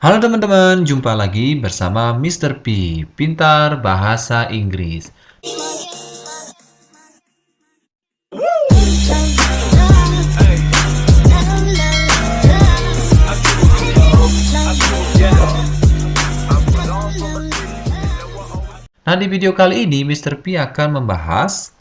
Halo teman-teman, jumpa lagi bersama Mr. P, Pintar Bahasa Inggris. Nah, di video kali ini Mr. P akan membahas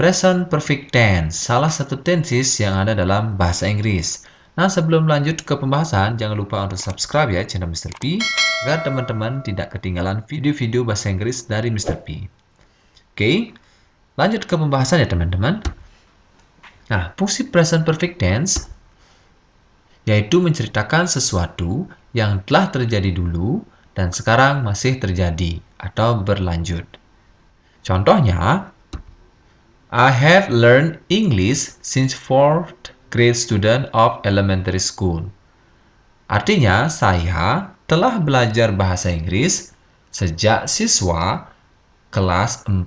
present perfect tense, salah satu tenses yang ada dalam bahasa Inggris. Nah, sebelum lanjut ke pembahasan, jangan lupa untuk subscribe ya channel Mr. P, agar teman-teman tidak ketinggalan video-video bahasa Inggris dari Mr. P. Oke, lanjut ke pembahasan ya teman-teman. Nah, fungsi present perfect tense yaitu menceritakan sesuatu yang telah terjadi dulu dan sekarang masih terjadi atau berlanjut. Contohnya, I have learned English since 4th grade student of elementary school. Artinya, saya telah belajar bahasa Inggris sejak siswa kelas 4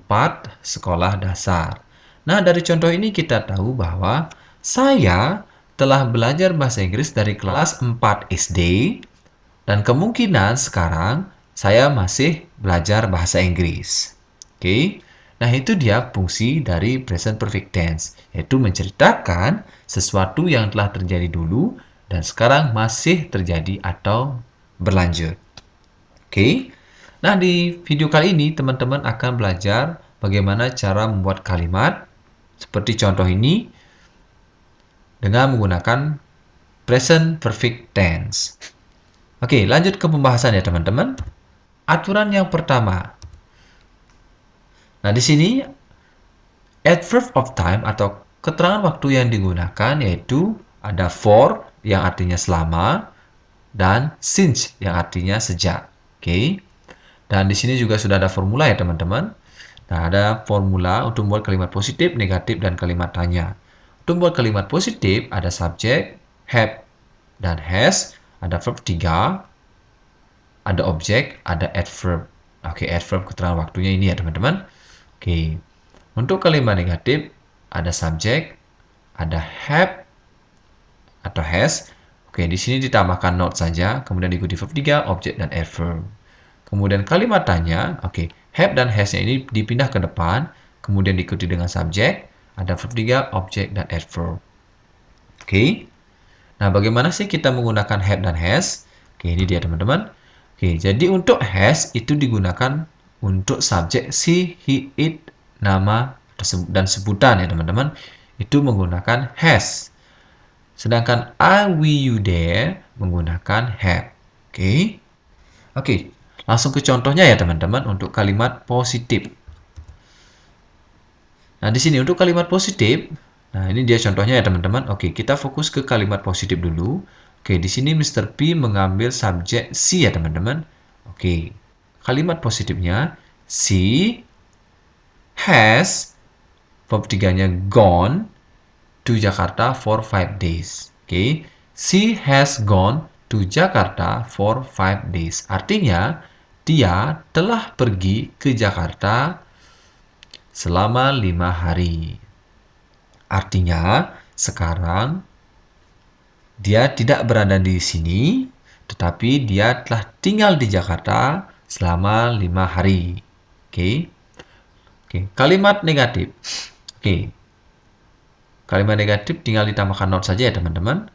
sekolah dasar. Nah, dari contoh ini kita tahu bahwa saya telah belajar bahasa Inggris dari kelas 4 SD dan kemungkinan sekarang saya masih belajar bahasa Inggris. Oke. Nah, itu dia fungsi dari present perfect tense, yaitu menceritakan sesuatu yang telah terjadi dulu dan sekarang masih terjadi atau berlanjut. Oke. Nah, di video kali ini teman-teman akan belajar bagaimana cara membuat kalimat seperti contoh ini dengan menggunakan present perfect tense. Oke, lanjut ke pembahasan ya teman-teman. Aturan yang pertama. Nah, di sini adverb of time atau keterangan waktu yang digunakan yaitu ada for yang artinya selama dan since yang artinya sejak. Oke. Dan di sini juga sudah ada formula ya teman-teman. Nah, ada formula untuk membuat kalimat positif, negatif, dan kalimat tanya. Untuk membuat kalimat positif, ada subjek, have, dan has. Ada verb 3, ada objek, ada adverb. Oke, adverb keterangan waktunya ini ya teman-teman. Oke, untuk kalimat negatif, ada subjek, ada have, atau has. Oke, di sini ditambahkan not saja, kemudian diikuti verb 3, objek, dan adverb. Kemudian kalimat tanya, oke, have dan has-nya ini dipindah ke depan, kemudian diikuti dengan subjek, ada verb 3, objek, dan adverb. Oke. Nah, bagaimana sih kita menggunakan have dan has? Oke, ini dia teman-teman. Oke, jadi untuk has itu digunakan untuk subjek she, he, it, nama, dan sebutan ya teman-teman. Itu menggunakan has. Sedangkan I, we, you, there menggunakan have. Oke. Oke, langsung ke contohnya ya teman-teman untuk kalimat positif. Nah, di sini untuk kalimat positif, nah ini dia contohnya ya teman-teman. Oke, kita fokus ke kalimat positif dulu. Oke, di sini Mr. P mengambil subjek she ya teman-teman. Oke, kalimat positifnya she has verb 3-nya gone to Jakarta for 5 days. Oke, she has gone to Jakarta for 5 days. Artinya, dia telah pergi ke Jakarta selama 5 hari. Artinya, sekarang dia tidak berada di sini, tetapi dia telah tinggal di Jakarta selama 5 hari. Oke. Oke, kalimat negatif. Oke. Kalimat negatif tinggal ditambahkan not saja ya teman-teman.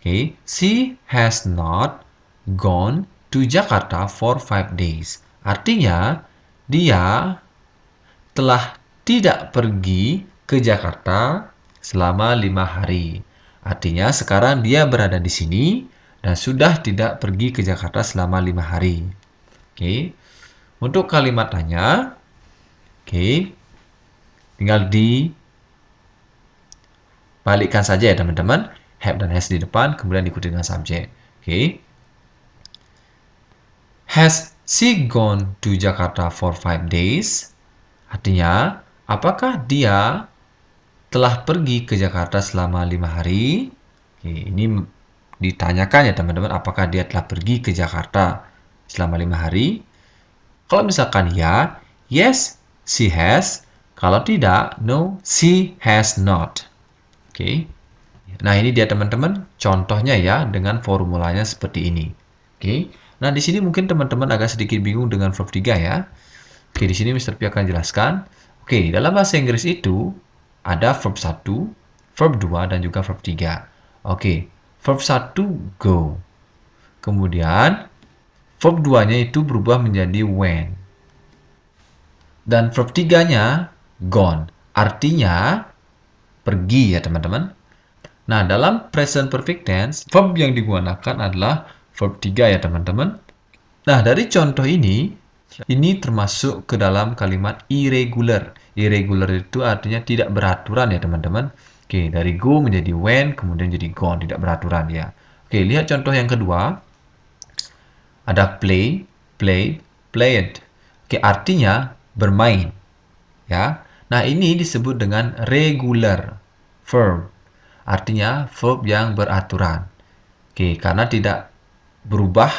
Oke, she has not gone to Jakarta for 5 days. Artinya, dia telah tidak pergi ke Jakarta selama 5 hari. Artinya, sekarang dia berada di sini dan sudah tidak pergi ke Jakarta selama 5 hari. Oke, untuk kalimat tanya, oke, tinggal balikkan saja ya teman-teman. Have dan has di depan, kemudian diikuti dengan subjek. Oke. Has she gone to Jakarta for 5 days? Artinya, apakah dia telah pergi ke Jakarta selama 5 hari? Oke, ini ditanyakan ya teman-teman, apakah dia telah pergi ke Jakarta selama 5 hari? Kalau misalkan ya, yes, she has. Kalau tidak, no, she has not. Oke. Nah, ini dia teman-teman contohnya ya dengan formulanya seperti ini. Oke. Nah, di sini mungkin teman-teman agak sedikit bingung dengan verb 3 ya. Oke, di sini Mr. P akan jelaskan. Oke, dalam bahasa Inggris itu ada verb 1, verb 2, dan juga verb 3. Oke, verb 1 go. Kemudian verb 2-nya itu berubah menjadi went. Dan verb 3-nya gone. Artinya pergi ya teman-teman. Nah, dalam present perfect tense, verb yang digunakan adalah verb 3 ya teman-teman. Nah, dari contoh ini termasuk ke dalam kalimat irregular. Irregular itu artinya tidak beraturan ya teman-teman. Oke, dari go menjadi went, kemudian jadi gone, tidak beraturan ya. Oke, lihat contoh yang kedua. Ada play, played, played. Oke, artinya bermain. Ya. Nah, ini disebut dengan regular verb. Artinya verb yang beraturan. Oke, karena tidak berubah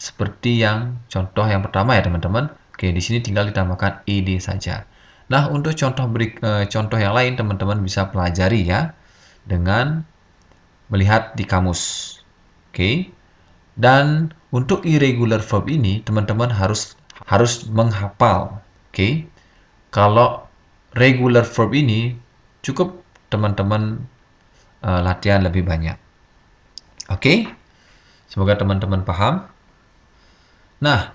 seperti yang contoh yang pertama ya teman-teman. Oke, di sini tinggal ditambahkan ed saja. Nah, untuk contoh yang lain teman-teman bisa pelajari ya dengan melihat di kamus. Oke. Dan untuk irregular verb ini teman-teman harus menghafal. Oke. Kalau regular verb ini cukup teman-teman latihan lebih banyak. Oke. Semoga teman-teman paham. Nah,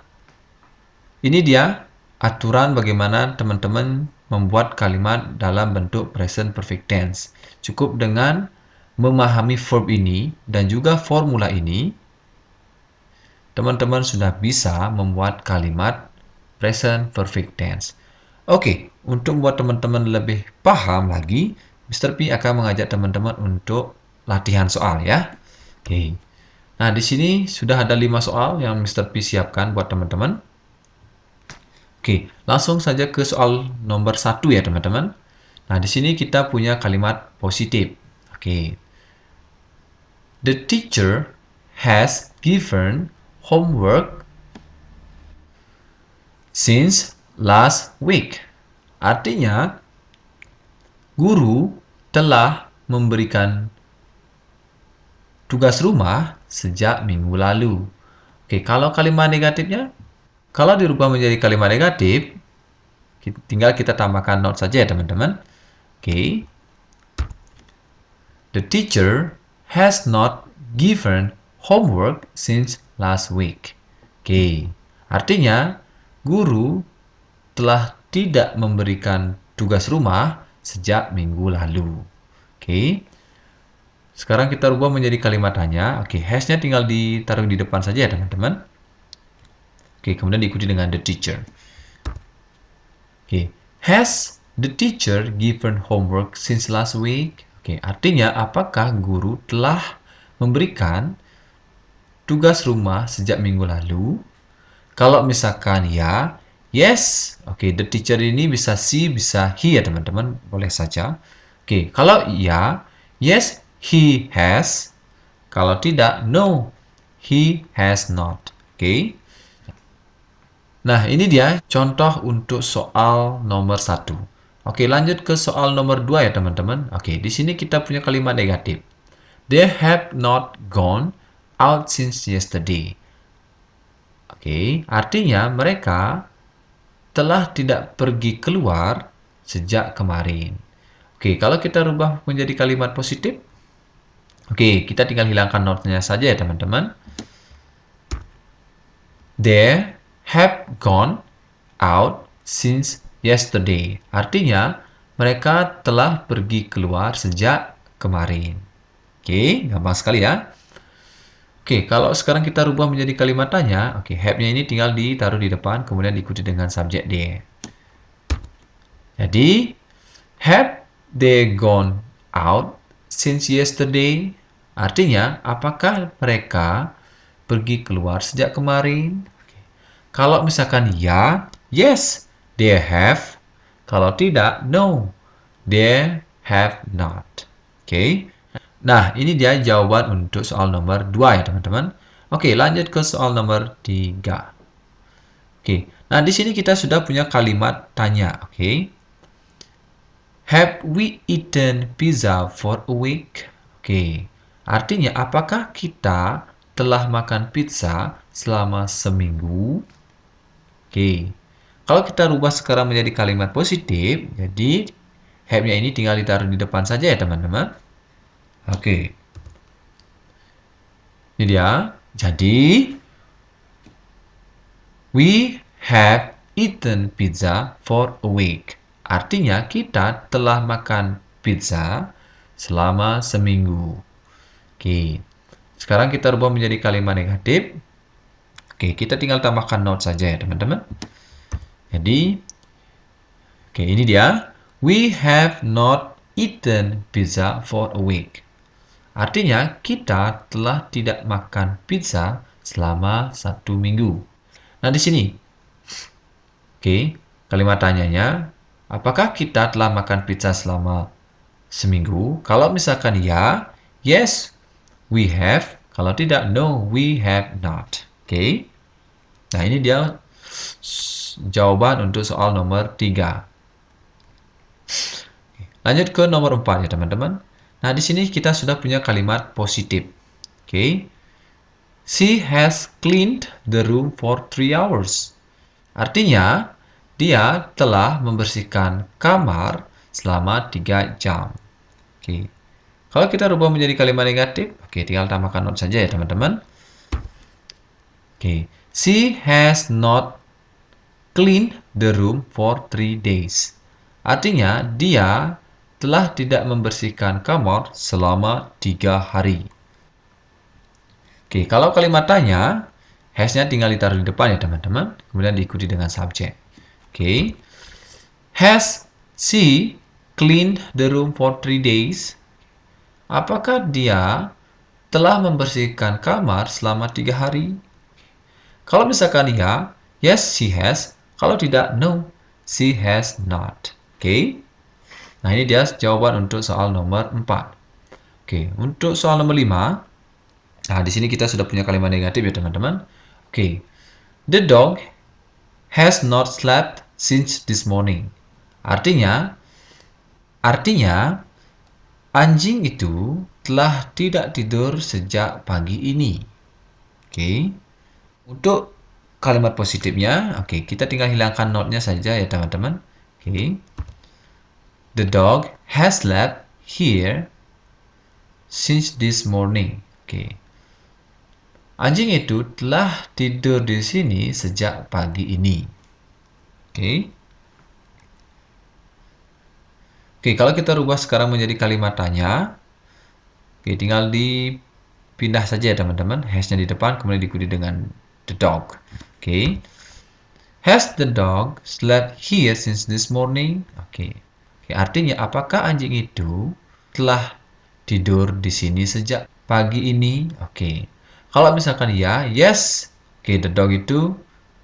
ini dia aturan bagaimana teman-teman membuat kalimat dalam bentuk present perfect tense. Cukup dengan memahami verb ini dan juga formula ini, teman-teman sudah bisa membuat kalimat present perfect tense. Oke, untuk membuat teman-teman lebih paham lagi, Mr. P akan mengajak teman-teman untuk latihan soal ya. Oke. Nah, di sini sudah ada 5 soal yang Mr. P siapkan buat teman-teman. Oke, langsung saja ke soal nomor 1 ya teman-teman. Nah, di sini kita punya kalimat positif. Oke. The teacher has given homework since last week. Artinya, guru telah memberikan tugas rumah sejak minggu lalu. Oke, kalau kalimat negatifnya, kalau dirubah menjadi kalimat negatif, tinggal kita tambahkan not saja ya teman-teman. Oke. The teacher has not given homework since last week. Oke. Artinya, guru telah tidak memberikan tugas rumah sejak minggu lalu. Oke. Sekarang kita rubah menjadi kalimat tanya. Oke, has-nya tinggal ditaruh di depan saja ya teman-teman. Oke, kemudian diikuti dengan the teacher. Oke, has the teacher given homework since last week? Oke, artinya apakah guru telah memberikan tugas rumah sejak minggu lalu? Kalau misalkan ya, yes. Oke, the teacher ini bisa she, bisa he ya teman-teman, boleh saja. Oke, kalau ya, yes, he has. Kalau tidak, no, he has not. Oke. Nah, ini dia contoh untuk soal nomor 1. Oke, lanjut ke soal nomor 2 ya teman-teman. Oke, di sini kita punya kalimat negatif. They have not gone out since yesterday. Oke, artinya mereka telah tidak pergi keluar sejak kemarin. Oke, kalau kita rubah menjadi kalimat positif, oke, kita tinggal hilangkan not-nya saja ya teman-teman. They have gone out since yesterday. Artinya, mereka telah pergi keluar sejak kemarin. Oke, gampang sekali ya. Oke, kalau sekarang kita rubah menjadi kalimat tanya, oke, have-nya ini tinggal ditaruh di depan, kemudian diikuti dengan subjek they. Jadi, have they gone out since yesterday? Artinya, apakah mereka pergi keluar sejak kemarin? Kalau misalkan ya, yes, they have. Kalau tidak, no, they have not. Oke. Nah, ini dia jawaban untuk soal nomor 2 ya, teman-teman. Oke, lanjut ke soal nomor 3. Oke. Nah, di sini kita sudah punya kalimat tanya, oke. Have we eaten pizza for a week? Oke. Artinya, apakah kita telah makan pizza selama seminggu. Oke. Kalau kita rubah sekarang menjadi kalimat positif, jadi have-nya ini tinggal ditaruh di depan saja ya teman-teman. Oke. Ini dia. Jadi, we have eaten pizza for a week. Artinya kita telah makan pizza selama seminggu. Oke. Sekarang kita rubah menjadi kalimat negatif. Oke, kita tinggal tambahkan not saja ya teman-teman. Jadi, oke, ini dia. We have not eaten pizza for a week. Artinya, kita telah tidak makan pizza selama 1 minggu. Nah, di sini. Oke, kalimat tanyanya, apakah kita telah makan pizza selama seminggu? Kalau misalkan ya, yes, we have. Kalau tidak, no, we have not. Oke. Nah, ini dia jawaban untuk soal nomor 3. Lanjut ke nomor 4 ya teman-teman. Nah, di sini kita sudah punya kalimat positif. Oke. She has cleaned the room for 3 hours. Artinya, dia telah membersihkan kamar selama 3 jam. Oke. Kalau kita rubah menjadi kalimat negatif, oke, tinggal tambahkan not saja ya teman-teman. Oke. She has not cleaned the room for 3 days. Artinya, dia telah tidak membersihkan kamar selama 3 hari. Oke, kalau kalimat tanya, has-nya tinggal ditaruh di depan ya teman-teman. Kemudian diikuti dengan subjek. Oke. Has she cleaned the room for 3 days? Apakah dia telah membersihkan kamar selama 3 hari? Kalau misalkan ya, yes, she has. Kalau tidak, no, she has not. Oke. Nah, ini dia jawaban untuk soal nomor 4. Oke, untuk soal nomor 5. Nah, di sini kita sudah punya kalimat negatif ya, teman-teman. Oke. The dog has not slept since this morning. Artinya anjing itu telah tidak tidur sejak pagi ini. Oke. Untuk kalimat positifnya, oke, kita tinggal hilangkan not-nya saja ya teman-teman. Oke. The dog has slept here since this morning. Oke. Anjing itu telah tidur di sini sejak pagi ini. Oke. Oke, kalau kita rubah sekarang menjadi kalimat tanya, oke, tinggal dipindah saja ya teman-teman. Has-nya di depan, kemudian diikuti dengan the dog. Oke. Has the dog slept here since this morning? Oke. Oke, artinya apakah anjing itu telah tidur di sini sejak pagi ini? Oke. Kalau misalkan ya, yes. Oke, the dog itu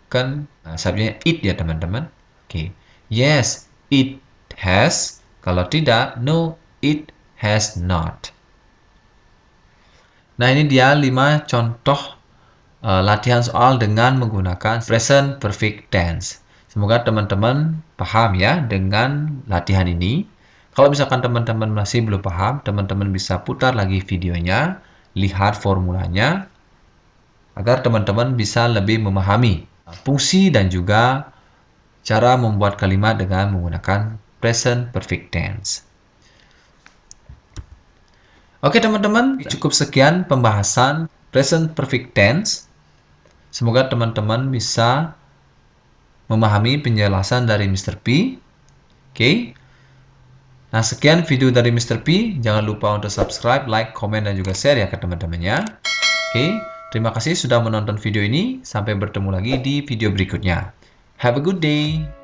kan subjeknya it ya teman-teman. Oke. Yes, it has. Kalau tidak, no, it has not. Nah, ini dia 5 contoh latihan soal dengan menggunakan present perfect tense. Semoga teman-teman paham ya dengan latihan ini. Kalau misalkan teman-teman masih belum paham, teman-teman bisa putar lagi videonya, lihat formulanya, agar teman-teman bisa lebih memahami fungsi dan juga cara membuat kalimat dengan menggunakan present perfect tense. Oke teman-teman, cukup sekian pembahasan present perfect tense. Semoga teman-teman bisa memahami penjelasan dari Mr. P. Oke. Nah, sekian video dari Mr. P. Jangan lupa untuk subscribe, like, komen, dan juga share ya ke teman-temannya. Oke. Terima kasih sudah menonton video ini. Sampai bertemu lagi di video berikutnya. Have a good day.